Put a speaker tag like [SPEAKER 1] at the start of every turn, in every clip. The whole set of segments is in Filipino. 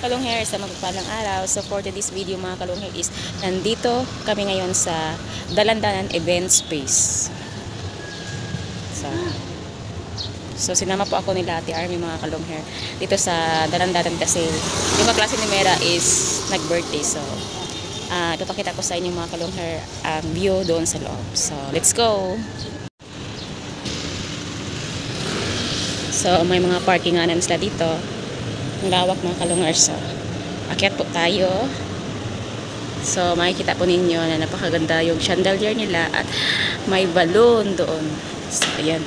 [SPEAKER 1] Kalong hair sa magpapalang araw. So for today's video mga kalong hair is nandito kami ngayon sa Dalandanan Event Space. So sinama po ako nila Ate Army mga kalong hair dito sa Dalandanan kasi yung kaklase ni Mera is nag-birthday. So ipapakita ko sa inyo mga kalong hair ang view doon sa loob. So let's go! So may mga parkinganan sila dito. Ang lawak mga kalungers. So, akyat po tayo. So, makikita po ninyo na napakaganda yung chandelier nila at may balloon doon. So, ayan.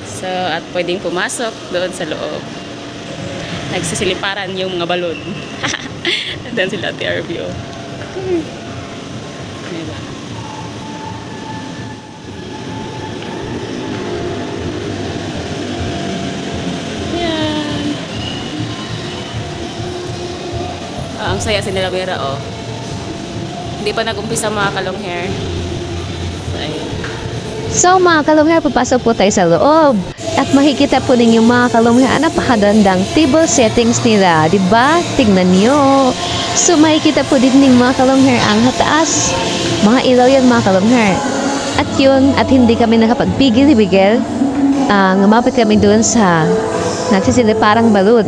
[SPEAKER 1] So, at pwedeng pumasok doon sa loob. Nagsisiliparan yung mga balloon. Doon sila Ate Arvio. Diba? Ang saya si nila Vera, oh. Hindi pa nag-umpisa mga kalong hair.
[SPEAKER 2] So mga kalong hair, papasok po tayo sa loob. At makikita po ninyo mga kalong hair, napakagandang table settings nila. Diba? Tingnan nyo. So makikita po din ng mga kalong hair ang hataas. Mga ilaw yan mga kalong hair. At yun, at hindi kami nakapagpigil-bigil. Ngumapit kami doon sa nagsisiliparang balloon.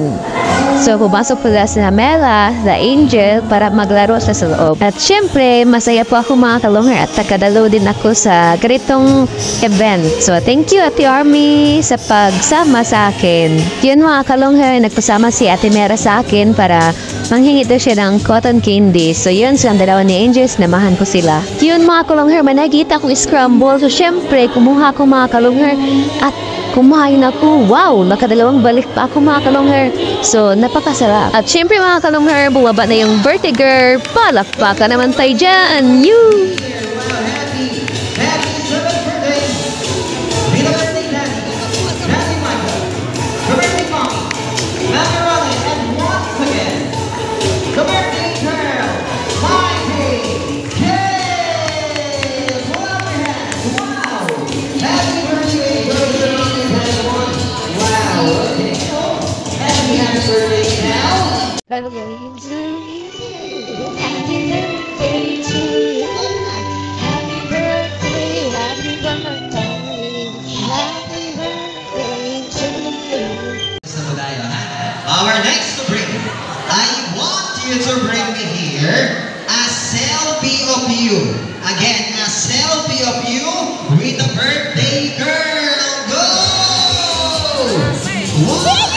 [SPEAKER 2] So, pumasok pala si Mela, the Angel, para maglaro sa loob. At syempre, masaya po ako mga kalongher at takadalo din ako sa ganitong event. So, thank you Ate Army sa pagsama sa akin. Yun mga kalongher, nagpasama si Ate Mera sa akin para manghingi daw siya ng cotton candy. So, yun, silang dalawa ni Angel, sinamahan ko sila. Yun mga kalongher, managita akong scramble. So, syempre, kumuha ko mga kalongher at kumain ako. Wow! Nakadalawang balik pa ako mga kalongher. So, napakasarap. At syempre mga kalongher, bumaba na yung birthday girl. Palakpakan naman tayo dyan. You!
[SPEAKER 3] Happy birthday to you. Happy birthday, happy birthday. Happy birthday to you.
[SPEAKER 4] Our next to bring, I want you to bring me here a selfie of you. Again, a selfie of you with the birthday girl. Go! One.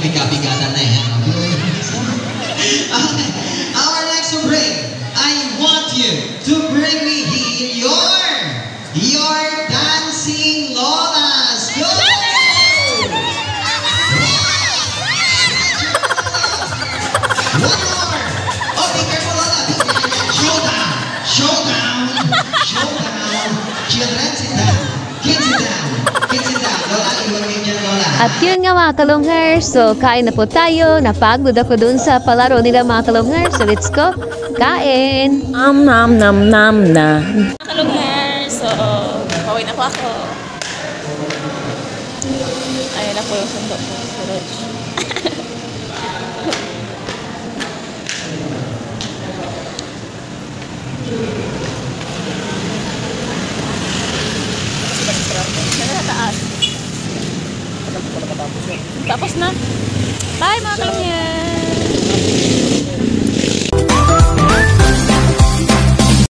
[SPEAKER 4] Bigat-bigatan na eh. Okay. Our next break, I want you to bring me here your dancing lolas. Go! One more. Oh, be careful, Lola. Showdown. Showdown. Showdown. Children, sit down. Kids, sit down. Kids, sit down. Lola, iwan dyan, Lola.
[SPEAKER 2] At yun nga mga kalongher, so kain na po tayo. Napagod ako dun sa palaro nila mga kalongher. So let's go, kain!
[SPEAKER 1] Nam nam nam nam na. Kalongher, so pauwi na po ako. Ayun na po yung sundo ko. Tapos na. Bye mga kalungher.